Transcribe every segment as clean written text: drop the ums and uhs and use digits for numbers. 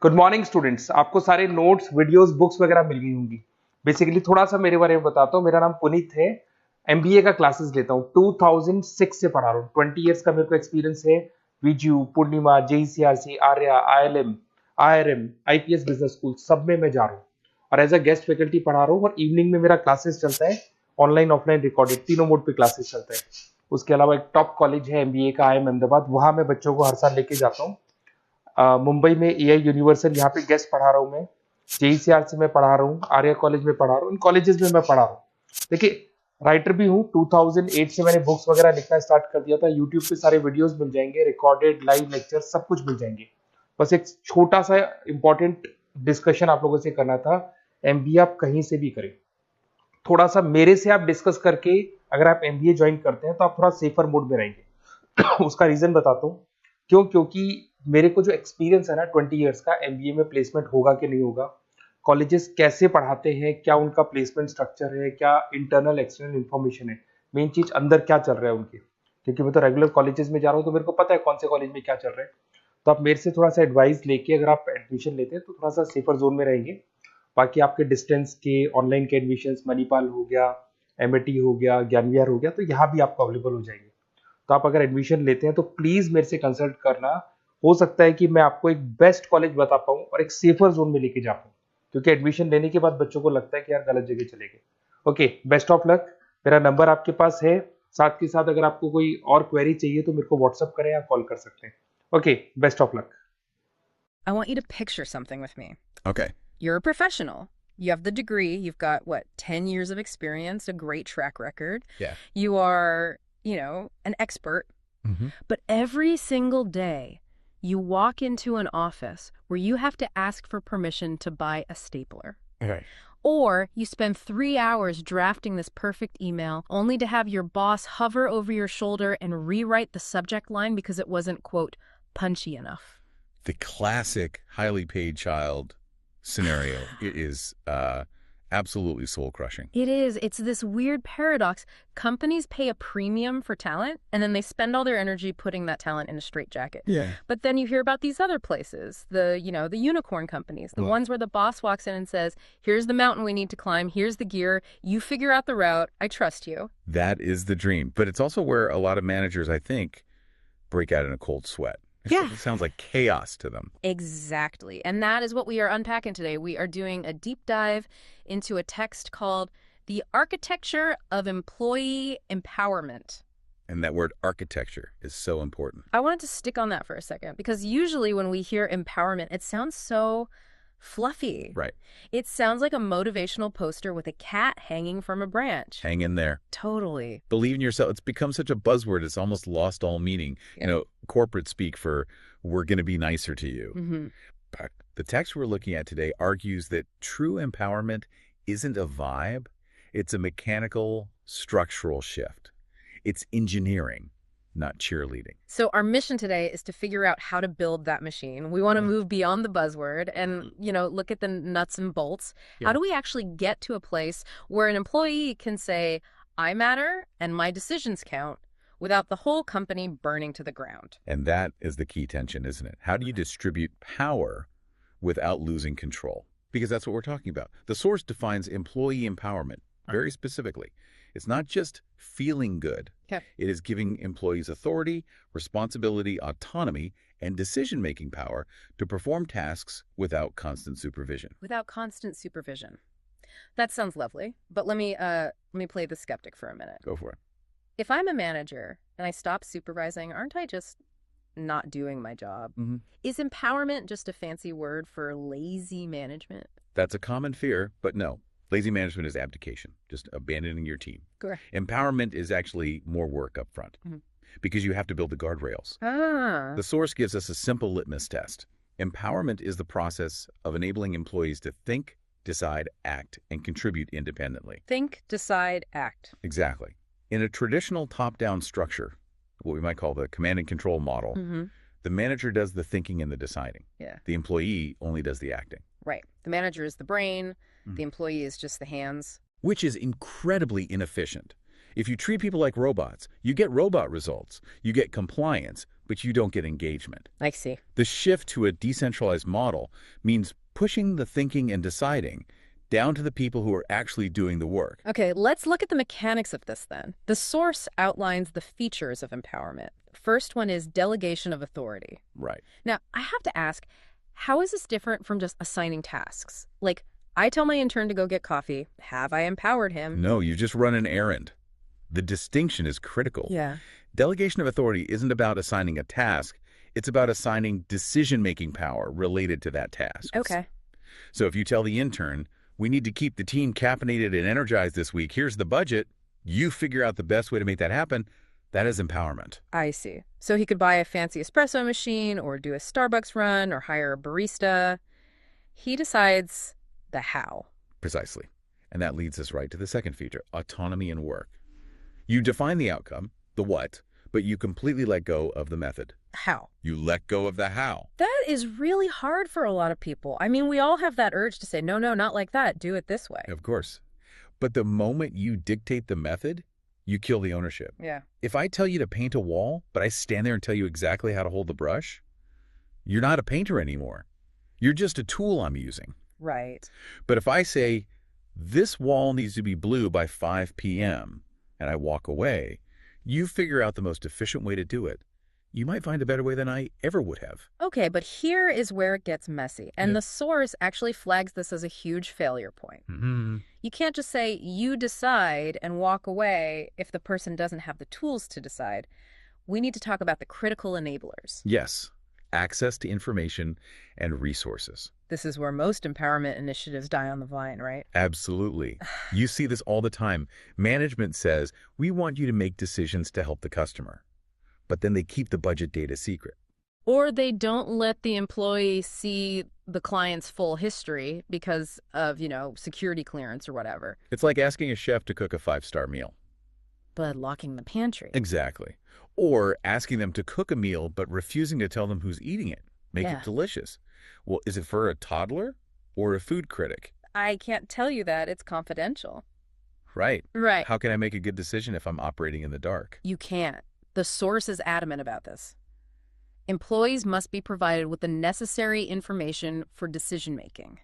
Good morning students. आपको सारे notes videos books वगैरह मिल गई होंगी। बेसिकली थोड़ा सा मेरे बारे में बताता हूँ। मेरा नाम पुनीत है। एमबीए का क्लासेस लेता हूँ। 2006 से पढ़ा रहा हूँ। 20 इयर्स का मेरे को एक्सपीरियंस है। वीजू, Poornima, JECRC, Arya, ILM, IRM, IPS business school सब में मैं जा रहा हूँ और एज अ गेस्ट फैकल्टी पढ़ा रहा हूँ। और इवनिंग में मेरा क्लासेस चलता है, ऑनलाइन ऑफलाइन रिकॉर्डेड, तीनों मोड पे क्लासेस चलता है। उसके अलावा एक टॉप कॉलेज है एमबीए का, आईएम अहमदाबाद, वहां मैं बच्चों को हर साल लेके जाता हूँ। मुंबई में एआई यूनिवर्सल, यहाँ पे गेस्ट पढ़ा रहा हूँ मैं। जेईसीआरसी में पढ़ा रहा हूँ, आर्या कॉलेज में पढ़ा रहा हूँ। इन कॉलेजेस में मैं पढ़ा रहा हूँ। देखिए, राइटर भी हूँ। 2008 से मैंने बुक्स वगैरह लिखना स्टार्ट कर दिया था। यूट्यूब पे सारे वीडियोस मिल जाएंगे, रिकॉर्डेड लाइव लेक्चर सब कुछ मिल जाएंगे। बस एक छोटा सा इंपॉर्टेंट डिस्कशन आप लोगों से करना था। एमबीए आप कहीं से भी करें, थोड़ा सा मेरे से आप डिस्कस करके अगर आप एमबीए ज्वाइन करते हैं तो आप थोड़ा सेफर मोड में रहेंगे। उसका रीजन बताता हूँ क्यों। क्योंकि मेरे को जो एक्सपीरियंस है ना 20 इयर्स का, एमबीए में प्लेसमेंट होगा कि नहीं होगा, कॉलेजेस कैसे पढ़ाते हैं, क्या उनका प्लेसमेंट स्ट्रक्चर है, क्या इंटरनल एक्सटर्नल इन्फॉर्मेशन है, मेन चीज अंदर क्या चल रहा है उनके। क्योंकि मैं तो रेगुलर कॉलेजेस में जा रहा हूँ तो मेरे को पता है कौन से कॉलेज में क्या चल रहा है। तो आप मेरे से थोड़ा सा एडवाइस लेके अगर आप एडमिशन लेते हैं तो थोड़ा सा सेफर जोन में रहेंगे। बाकी आपके डिस्टेंस के ऑनलाइन के एडमिशन, मणिपाल हो गया, एमएटी हो गया, ज्ञान विहार हो गया, तो यहाँ भी आपको अवेलेबल हो जाएंगे। तो आप अगर एडमिशन लेते हैं तो प्लीज मेरे से कंसल्ट करना। हो सकता है कि मैं आपको एक बेस्ट कॉलेज बता पाऊं और एक सेफर जोन में लेके जा पाऊं। क्योंकि एडमिशन लेने के बाद बच्चों को लगता है कि यार गलत जगह चले गए। Okay, best of luck. मेरा नंबर आपके पास है। साथ के साथ अगर आपको कोई और क्वेरी चाहिए तो मेरे को व्हाट्सअप करें या कॉल कर सकते हैं। Okay, best of luck. I want you to picture something with me. Okay. You're a professional. You have the degree. You've got, what, 10 years of experience, a great track record. Yeah. You are, an expert. Mm-hmm. But every single day, you walk into an office where you have to ask for permission to buy a stapler. Right. Or you spend 3 hours drafting this perfect email only to have your boss hover over your shoulder and rewrite the subject line because it wasn't, quote, punchy enough. The classic highly paid child scenario is absolutely soul-crushing. It is. It's this weird paradox. Companies pay a premium for talent, and then they spend all their energy putting that talent in a straitjacket. Yeah. But then you hear about these other places, the unicorn companies, the ones where the boss walks in and says, here's the mountain we need to climb, here's the gear, you figure out the route, I trust you. That is the dream. But it's also where a lot of managers, I think, break out in a cold sweat. Yeah. It sounds like chaos to them. Exactly. And that is what we are unpacking today. We are doing a deep dive into a text called The Architecture of Employee Empowerment. And that word architecture is so important. I wanted to stick on that for a second because usually when we hear empowerment, it sounds so fluffy. Right. It sounds like a motivational poster with a cat hanging from a branch. Hang in there. Totally. Believe in yourself. It's become such a buzzword. It's almost lost all meaning. Yeah. Corporate speak for we're going to be nicer to you. Mm-hmm. But the text we're looking at today argues that true empowerment isn't a vibe. It's a mechanical, structural shift. It's engineering, not cheerleading. So our mission today is to figure out how to build that machine. We want to move beyond the buzzword and, look at the nuts and bolts. Yeah. How do we actually get to a place where an employee can say, I matter and my decisions count, without the whole company burning to the ground? And that is the key tension, isn't it? How do you distribute power without losing control? Because that's what we're talking about. The source defines employee empowerment very specifically. It's not just feeling good. Okay. It is giving employees authority, responsibility, autonomy, and decision-making power to perform tasks without constant supervision. Without constant supervision. That sounds lovely, but let me play the skeptic for a minute. Go for it. If I'm a manager and I stop supervising, aren't I just not doing my job? Mm-hmm. Is empowerment just a fancy word for lazy management? That's a common fear, but no. Lazy management is abdication, just abandoning your team. Correct. Empowerment is actually more work up front because you have to build the guardrails. Ah. The source gives us a simple litmus test. Empowerment is the process of enabling employees to think, decide, act, and contribute independently. Think, decide, act. Exactly. In a traditional top-down structure, what we might call the command and control model, the manager does the thinking and the deciding. Yeah. The employee only does the acting. Right. The manager is the brain. The employee is just the hands. Which is incredibly inefficient. If you treat people like robots, you get robot results. You get compliance, but you don't get engagement. I see. The shift to a decentralized model means pushing the thinking and deciding down to the people who are actually doing the work. Okay, let's look at the mechanics of this then. The source outlines the features of empowerment. First one is delegation of authority. Right. Now, I have to ask, how is this different from just assigning tasks? Like, I tell my intern to go get coffee. Have I empowered him? No, you just run an errand. The distinction is critical. Yeah. Delegation of authority isn't about assigning a task. It's about assigning decision-making power related to that task. Okay. So if you tell the intern, we need to keep the team caffeinated and energized this week, here's the budget, you figure out the best way to make that happen, that is empowerment. I see. So he could buy a fancy espresso machine or do a Starbucks run or hire a barista. He decides the how. Precisely. And that leads us right to the second feature, autonomy in work. You define the outcome, the what, but you completely let go of the method. How? You let go of the how. That is really hard for a lot of people. I mean, we all have that urge to say, no, not like that. Do it this way. Of course. But the moment you dictate the method, you kill the ownership. Yeah. If I tell you to paint a wall, but I stand there and tell you exactly how to hold the brush, you're not a painter anymore. You're just a tool I'm using. Right. But if I say, this wall needs to be blue by 5 p.m., and I walk away, you figure out the most efficient way to do it. You might find a better way than I ever would have. Okay, but here is where it gets messy. And Yeah. the source actually flags this as a huge failure point. Mm-hmm. You can't just say, you decide, and walk away if the person doesn't have the tools to decide. We need to talk about the critical enablers. Yes, access to information and resources. This is where most empowerment initiatives die on the vine, right? Absolutely. You see this all the time. Management says, we want you to make decisions to help the customer. But then they keep the budget data secret. Or they don't let the employee see the client's full history because of, security clearance or whatever. It's like asking a chef to cook a 5-star meal. But locking the pantry. Exactly. Or asking them to cook a meal but refusing to tell them who's eating it. Make Yeah. it delicious. Well, is it for a toddler or a food critic? I can't tell you that. It's confidential. Right. Right. How can I make a good decision if I'm operating in the dark? You can't. The source is adamant about this. Employees must be provided with the necessary information for decision-making.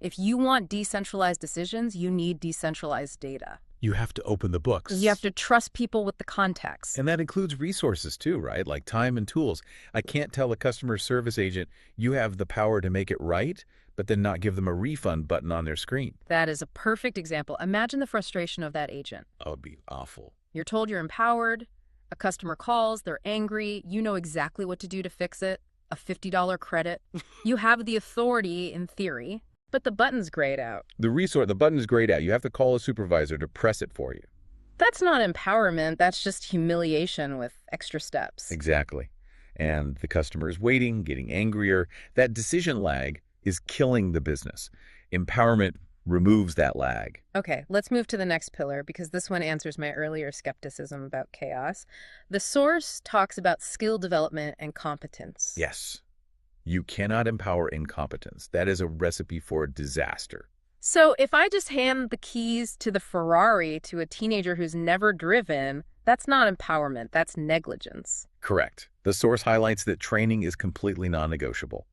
If you want decentralized decisions, you need decentralized data. You have to open the books. You have to trust people with the context. And that includes resources too, right? Like time and tools. I can't tell a customer service agent, you have the power to make it right, but then not give them a refund button on their screen. That is a perfect example. Imagine the frustration of that agent. That would be awful. You're told you're empowered. A customer calls, they're angry. You know exactly what to do to fix it. A $50 credit. You have the authority in theory, but the button's grayed out. The button is grayed out. You have to call a supervisor to press it for you. That's not empowerment. That's just humiliation with extra steps. Exactly. And the customer is waiting, getting angrier. That decision lag is killing the business. Empowerment removes that lag. Okay, let's move to the next pillar because this one answers my earlier skepticism about chaos. The source talks about skill development and competence. Yes. You cannot empower incompetence. That is a recipe for disaster. So if I just hand the keys to the Ferrari to a teenager who's never driven, that's not empowerment, that's negligence. Correct. The source highlights that training is completely non-negotiable.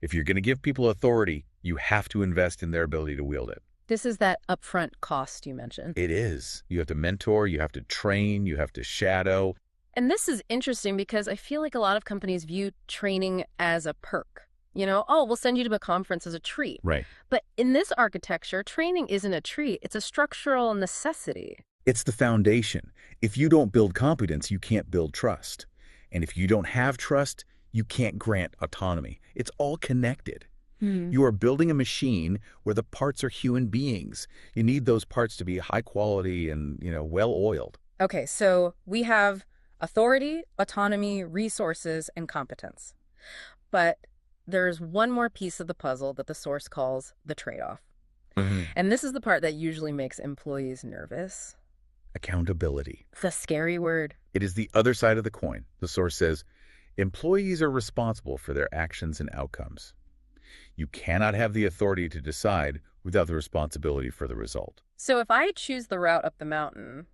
If you're going to give people authority, you have to invest in their ability to wield it. This is that upfront cost you mentioned. It is. You have to mentor, you have to train, you have to shadow. And this is interesting because I feel like a lot of companies view training as a perk. We'll send you to a conference as a treat. Right. But in this architecture, training isn't a treat. It's a structural necessity. It's the foundation. If you don't build competence, you can't build trust. And if you don't have trust, you can't grant autonomy. It's all connected. You are building a machine where the parts are human beings. You need those parts to be high quality and, well-oiled. Okay, so we have authority, autonomy, resources, and competence. But there's one more piece of the puzzle that the source calls the trade-off. And this is the part that usually makes employees nervous. Accountability. It's a scary word. It is the other side of the coin. The source says, employees are responsible for their actions and outcomes. You cannot have the authority to decide without the responsibility for the result. So if I choose the route up the mountain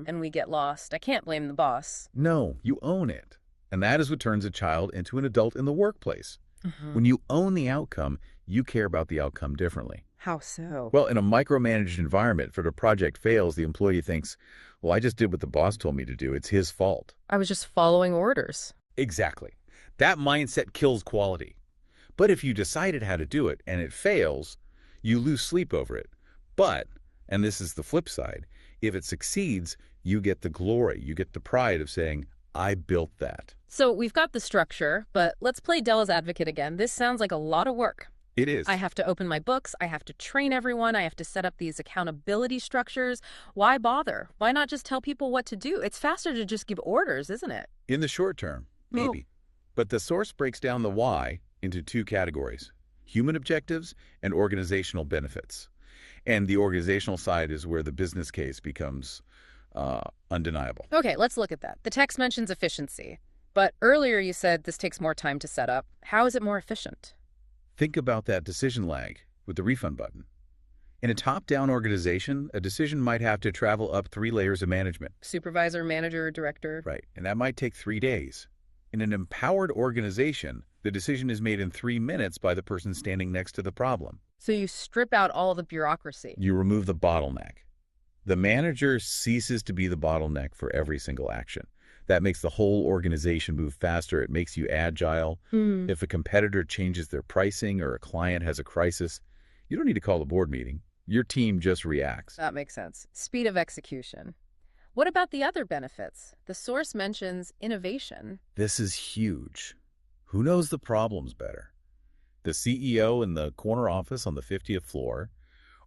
and we get lost, I can't blame the boss. No, you own it. And that is what turns a child into an adult in the workplace. Mm-hmm. When you own the outcome, you care about the outcome differently. How so? Well, in a micromanaged environment, if the project fails, the employee thinks, well, I just did what the boss told me to do. It's his fault. I was just following orders. Exactly. That mindset kills quality. But if you decided how to do it and it fails, you lose sleep over it. But, and this is the flip side, if it succeeds, you get the glory, you get the pride of saying, I built that. So we've got the structure, but let's play devil's advocate again. This sounds like a lot of work. It is. I have to open my books. I have to train everyone. I have to set up these accountability structures. Why bother? Why not just tell people what to do? It's faster to just give orders, isn't it? In the short term, maybe. But the source breaks down the why into two categories, human objectives and organizational benefits. And the organizational side is where the business case becomes undeniable. Okay, let's look at that. The text mentions efficiency, but earlier you said this takes more time to set up. How is it more efficient? Think about that decision lag with the refund button. In a top-down organization, a decision might have to travel up 3 layers of management. Supervisor, manager, director. Right, and that might take 3 days. In an empowered organization, the decision is made in 3 minutes by the person standing next to the problem. So you strip out all the bureaucracy. You remove the bottleneck. The manager ceases to be the bottleneck for every single action. That makes the whole organization move faster. It makes you agile. If a competitor changes their pricing or a client has a crisis, you don't need to call a board meeting. Your team just reacts. That makes sense. Speed of execution. What about the other benefits? The source mentions innovation. This is huge. Who knows the problems better? The CEO in the corner office on the 50th floor,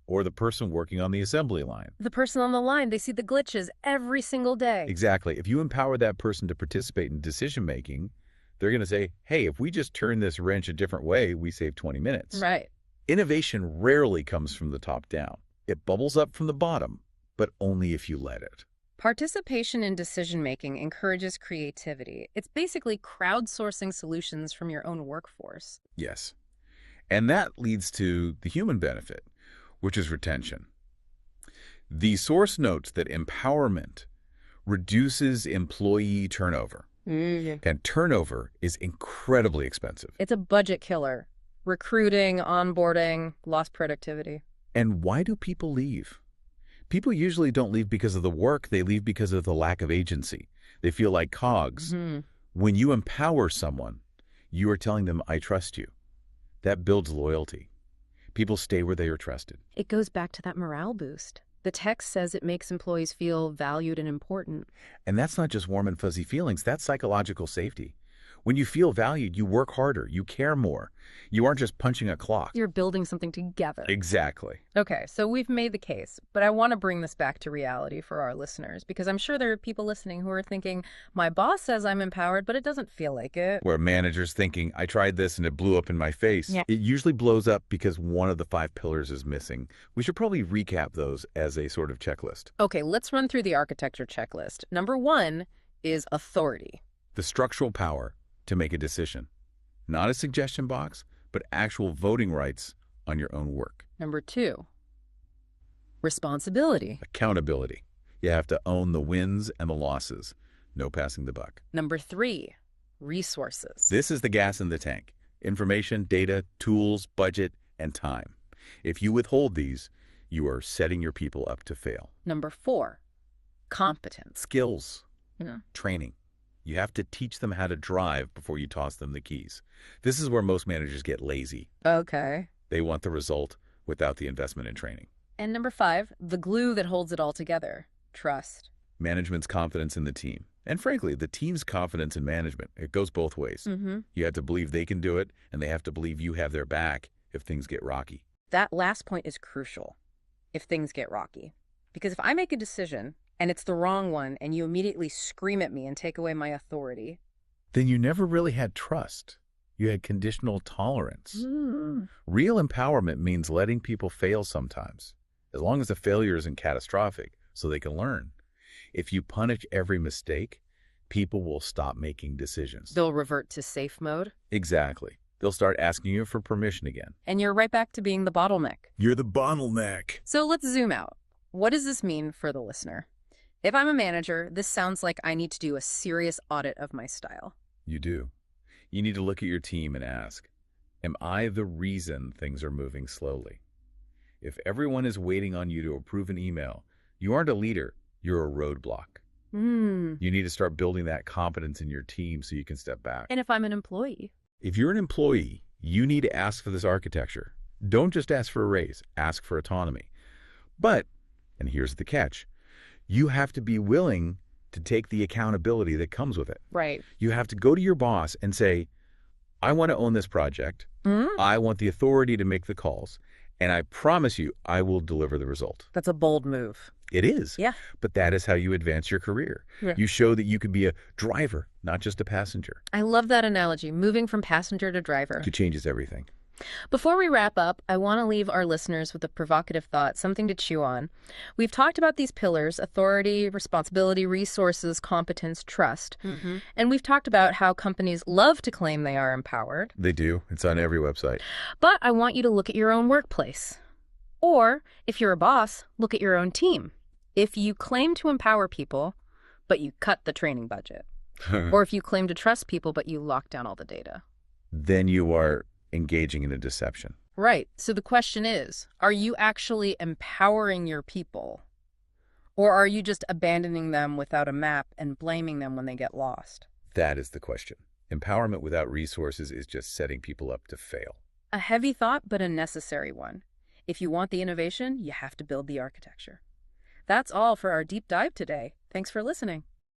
or the person working on the assembly line? The person on the line, they see the glitches every single day. Exactly. If you empower that person to participate in decision-making, they're going to say, hey, if we just turn this wrench a different way, we save 20 minutes. Right. Innovation rarely comes from the top down. It bubbles up from the bottom, but only if you let it. Participation in decision-making encourages creativity. It's basically crowdsourcing solutions from your own workforce. Yes. And that leads to the human benefit, which is retention. The source notes that empowerment reduces employee turnover. And turnover is incredibly expensive. It's a budget killer. Recruiting, onboarding, lost productivity. And why do people leave? People usually don't leave because of the work. They leave because of the lack of agency. They feel like cogs. When you empower someone, you are telling them, I trust you. That builds loyalty. People stay where they are trusted. It goes back to that morale boost. The text says it makes employees feel valued and important. And that's not just warm and fuzzy feelings. That's psychological safety. When you feel valued, you work harder. You care more. You aren't just punching a clock. You're building something together. Exactly. Okay, so we've made the case, but I want to bring this back to reality for our listeners, because I'm sure there are people listening who are thinking, my boss says I'm empowered, but it doesn't feel like it. Where managers thinking, I tried this and it blew up in my face. Yeah. It usually blows up because one of the 5 pillars is missing. We should probably recap those as a sort of checklist. Okay, let's run through the architecture checklist. Number 1 is authority. The structural power to make a decision. Not a suggestion box, but actual voting rights on your own work. Number 2, responsibility. Accountability. You have to own the wins and the losses. No passing the buck. Number 3, resources. This is the gas in the tank. Information, data, tools, budget, and time. If you withhold these, you are setting your people up to fail. Number 4, competence. Skills. Training. You have to teach them how to drive before you toss them the keys. This is where most managers get lazy. Okay. They want the result without the investment in training. And number 5, the glue that holds it all together, trust. Management's confidence in the team. And frankly, the team's confidence in management. It goes both ways. You have to believe they can do it, and they have to believe you have their back if things get rocky. That last point is crucial, if things get rocky. Because if I make a decision and it's the wrong one, and you immediately scream at me and take away my authority, then you never really had trust. You had conditional tolerance. Real empowerment means letting people fail sometimes, as long as the failure isn't catastrophic, so they can learn. If you punish every mistake, people will stop making decisions. they'll revert to safe mode. Exactly. They'll start asking you for permission again. And you're right back to being the bottleneck. You're the bottleneck. So let's zoom out. What does this mean for the listener? If I'm a manager, this sounds like I need to do a serious audit of my style. You do. You need to look at your team and ask, am I the reason things are moving slowly? If everyone is waiting on you to approve an email, you aren't a leader, you're a roadblock. You need to start building that competence in your team so you can step back. And if I'm an employee? If you're an employee, you need to ask for this architecture. Don't just ask for a raise, ask for autonomy. But, and here's the catch, you have to be willing to take the accountability that comes with it. Right. You have to go to your boss and say, I want to own this project. I want the authority to make the calls. And I promise you, I will deliver the result. That's a bold move. It is. Yeah. But that is how you advance your career. Yeah. You show that you could be a driver, not just a passenger. I love that analogy, moving from passenger to driver. It changes everything. Before we wrap up, I want to leave our listeners with a provocative thought, something to chew on. We've talked about these pillars: authority, responsibility, resources, competence, trust. And we've talked about how companies love to claim they are empowered. They do. It's on every website. But I want you to look at your own workplace. Or, if you're a boss, look at your own team. If you claim to empower people, but you cut the training budget. Or if you claim to trust people, but you lock down all the data. Then you are engaging in a deception. Right. So the question is, are you actually empowering your people? Or are you just abandoning them without a map and blaming them when they get lost? That is the question. Empowerment without resources is just setting people up to fail. A heavy thought, but a necessary one. If you want the innovation, you have to build the architecture. That's all for our deep dive today. Thanks for listening.